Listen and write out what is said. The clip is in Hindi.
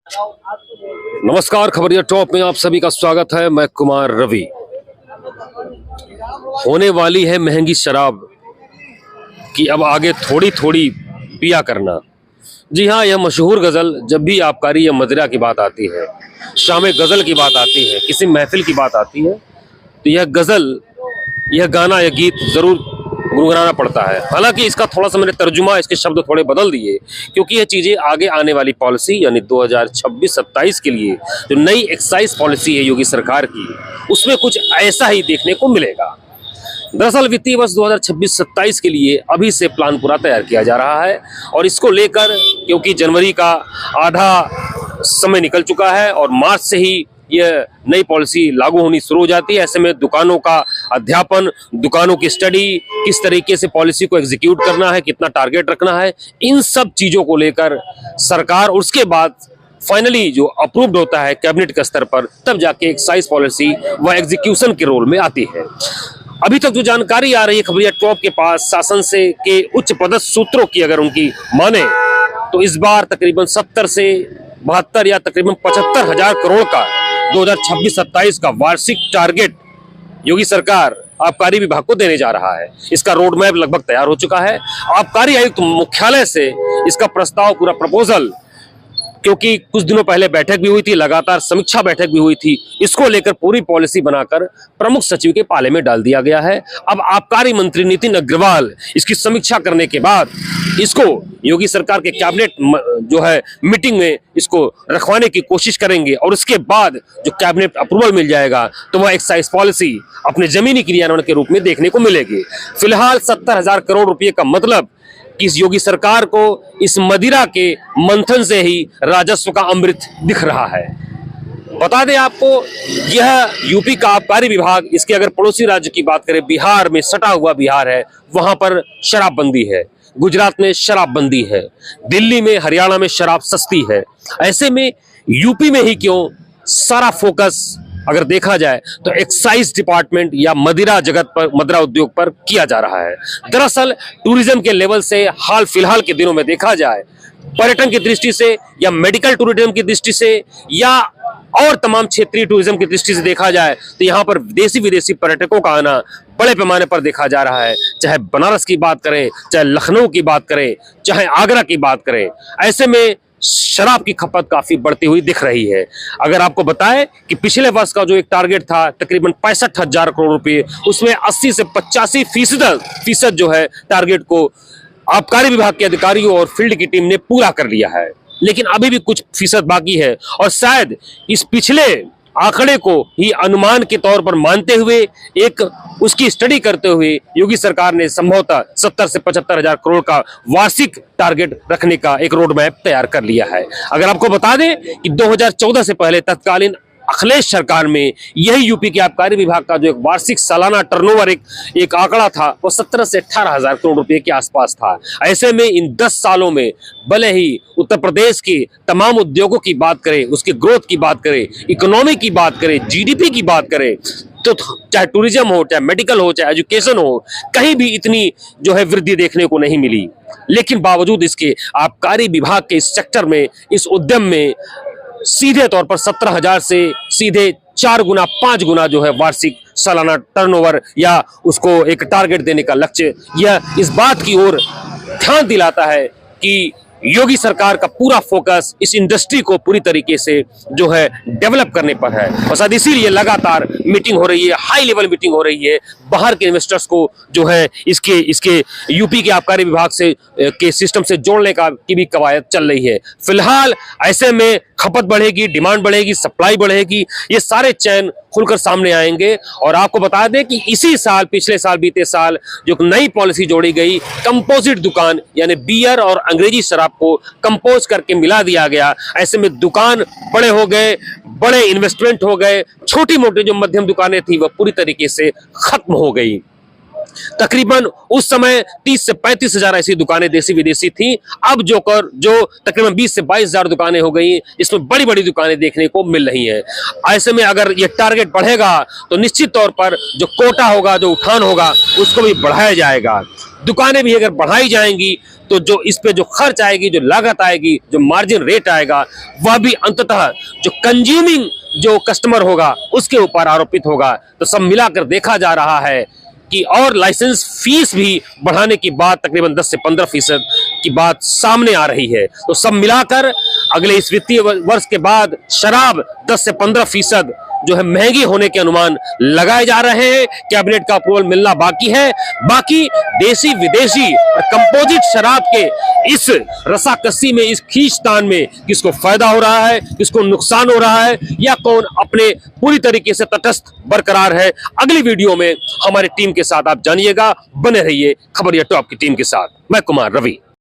नमस्कार, खबरिया टॉप में आप सभी का स्वागत है। मैं कुमार रवि। होने वाली है महंगी शराब कि अब आगे थोड़ी थोड़ी पिया करना। जी हाँ, यह मशहूर गजल जब भी आबकारी या मदिरा की बात आती है, शाम गजल की बात आती है, किसी महफिल की बात आती है, तो यह गजल, यह गाना, यह गीत जरूर गुनगुनाना पड़ता है। हालांकि इसका थोड़ा सा मैंने तर्जुमा, इसके शब्द थोड़े बदल दिए, क्योंकि यह चीजें आगे आने वाली पॉलिसी यानी 2026-27 के लिए जो नई एक्साइज पॉलिसी है योगी सरकार की, उसमें कुछ ऐसा ही देखने को मिलेगा। दरअसल वित्तीय वर्ष 2026-27 के लिए अभी से प्लान पूरा तैयार किया जा रहा है और इसको लेकर, क्योंकि जनवरी का आधा समय निकल चुका है और मार्च से ही यह नई पॉलिसी लागू होनी शुरू हो जाती है, ऐसे में दुकानों का अध्यापन, दुकानों की स्टडी, किस तरीके से पॉलिसी को एग्जीक्यूट करना है, कितना टारगेट रखना है, इन सब चीजों को लेकर सरकार उसके बाद फाइनली जो अप्रूव्ड होता है कैबिनेट के स्तर पर, तब जाके एक्साइज पॉलिसी व एग्जीक्यूशन के रोल में आती है। अभी तक जो जानकारी आ रही है खबरिया टॉप के पास, शासन से के उच्च पदस्थ सूत्रों की अगर उनकी माने, तो इस बार तकरीबन 70 से 72 या तकरीबन 75 हजार करोड़ का 2026-27 का वार्षिक टारगेट योगी सरकार आबकारी विभाग को देने जा रहा है। इसका रोड मैप लगभग तैयार हो चुका है। आबकारी आयुक्त मुख्यालय से इसका प्रस्ताव, पूरा प्रपोजल, क्योंकि कुछ दिनों पहले बैठक भी हुई थी, लगातार समीक्षा बैठक भी हुई थी, इसको लेकर पूरी पॉलिसी बनाकर प्रमुख सचिव के पाले में डाल दिया गया है। अब आबकारी मंत्री नितिन अग्रवाल इसकी समीक्षा करने के बाद इसको योगी सरकार के कैबिनेट जो है मीटिंग में इसको रखवाने की कोशिश करेंगे और उसके बाद जो कैबिनेट अप्रूवल मिल जाएगा तो वह एक्साइज पॉलिसी अपने जमीनी क्रियान्वयन के रूप में देखने को मिलेगी। फिलहाल 70 हजार करोड़ रुपए का मतलब कि इस योगी सरकार को इस मदिरा के मंथन से ही राजस्व का अमृत दिख रहा है। बता दें आपको, यह यूपी का आबकारी विभाग, इसके अगर पड़ोसी राज्य की बात करें, बिहार में सटा हुआ बिहार है, वहां पर शराबबंदी है, गुजरात में शराबबंदी है, दिल्ली में, हरियाणा में शराब सस्ती है। ऐसे में यूपी में ही क्यों सारा फोकस अगर देखा जाए तो एक्साइज डिपार्टमेंट या मदिरा जगत पर, मदिरा उद्योग पर किया जा रहा है। दरअसल टूरिज्म के लेवल से हाल फिलहाल के दिनों में देखा जाए, पर्यटन की दृष्टि से या मेडिकल टूरिज्म की दृष्टि से या और तमाम क्षेत्रीय टूरिज्म की दृष्टि से देखा जाए तो यहाँ पर देशी विदेशी पर्यटकों का आना बड़े पैमाने पर देखा जा रहा है। चाहे बनारस की बात करें, चाहे लखनऊ की बात करें, चाहे आगरा की बात करें, ऐसे में शराब की खपत काफी बढ़ती हुई दिख रही है। अगर आपको बताएं कि पिछले वर्ष का जो एक टारगेट था तकरीबन 65 हजार करोड़ रुपए, उसमें 80 से 85% जो है टारगेट को आबकारी विभाग के अधिकारियों और फील्ड की टीम ने पूरा कर लिया है, लेकिन अभी भी कुछ फीसद बाकी है और शायद इस पिछले आंकड़े को ही अनुमान के तौर पर मानते हुए, एक उसकी स्टडी करते हुए योगी सरकार ने संभवतः 70 से 75 हजार करोड़ का वार्षिक टारगेट रखने का एक रोड मैप तैयार कर लिया है। अगर आपको बता दें कि 2014 से पहले तत्कालीन अखिलेश सरकार में यही यूपी के आबकारी विभाग का जो एक वार्षिक सालाना टर्नओवर एक आंकड़ा था, वो 17 से 18 हजार करोड़ रुपए के आसपास था। ऐसे में इन 10 सालों में भले ही उत्तर प्रदेश के तमाम उद्योगों की बात करें, उसके ग्रोथ की बात करें, इकोनॉमी की बात करें, जीडीपी की बात करें, तो चाहे टूरिज्म हो, चाहे मेडिकल हो, चाहे एजुकेशन हो, कहीं भी इतनी जो है वृद्धि देखने को नहीं मिली। लेकिन बावजूद इसके आबकारी विभाग के इस सेक्टर में, इस उद्यम में सीधे तौर पर 17 हजार से सीधे 4 गुना 5 गुना जो है वार्षिक सालाना टर्नओवर या उसको एक टारगेट देने का लक्ष्य, यह इस बात की ओर ध्यान दिलाता है कि योगी सरकार का पूरा फोकस इस इंडस्ट्री को पूरी तरीके से जो है डेवलप करने पर है। और शायद इसीलिए लगातार मीटिंग हो रही है, हाई लेवल मीटिंग हो रही है, बाहर के इन्वेस्टर्स को जो है इसके यूपी के आबकारी विभाग से के सिस्टम से जोड़ने का की भी कवायद चल रही है। फिलहाल ऐसे में खपत बढ़ेगी, डिमांड बढ़ेगी, सप्लाई बढ़ेगी, ये सारे चैन खुलकर सामने आएंगे। और आपको बता दें कि इसी साल, पिछले साल, बीते साल जो नई पॉलिसी जोड़ी गई, कंपोजिट दुकान यानी बियर और अंग्रेजी शराब को कंपोज करके मिला दिया गया। ऐसे में दुकान बड़े हो गए, बड़े इन्वेस्टमेंट हो गए, छोटी मोटी जो मध्यम दुकानें थी वह पूरी तरीके से खत्म हो गई। तकरीबन उस समय 30 से 35 हजार ऐसी दुकानें देसी विदेशी थी। अब जो तकरीबन 20 से 22 हजार दुकानें हो गई, इसमें बड़ी बड़ी दुकानें देखने को मिल रही हैं। ऐसे में अगर ये टारगेट बढ़ेगा तो निश्चित तौर पर जो कोटा होगा, जो उठान होगा, उसको भी बढ़ाया जाएगा। दुकानें भी अगर बढ़ाई जाएंगी तो जो इस पे जो खर्च आएगी, जो लागत आएगी, जो मार्जिन रेट आएगा, वह भी अंततः जो कंज्यूमिंग जो कस्टमर होगा उसके ऊपर आरोपित होगा। तो सब मिलाकर देखा जा रहा है कि और लाइसेंस फीस भी बढ़ाने की बात तकरीबन 10 से 15% की बात सामने आ रही है। तो सब मिलाकर अगले इस वित्तीय वर्ष के बाद शराब 10 से 15% जो है महंगी होने के अनुमान लगाए जा रहे हैं। कैबिनेट का अप्रूवल मिलना बाकी है। बाकी देसी विदेशी और कंपोजिट शराब के इस रसाकसी में, इस खींचतान में किसको फायदा हो रहा है, किसको नुकसान हो रहा है, या कौन अपने पूरी तरीके से तटस्थ बरकरार है, अगली वीडियो में हमारी टीम के साथ आप जानिएगा। बने रहिए खबरिया टॉप की टीम के साथ। मैं कुमार रवि।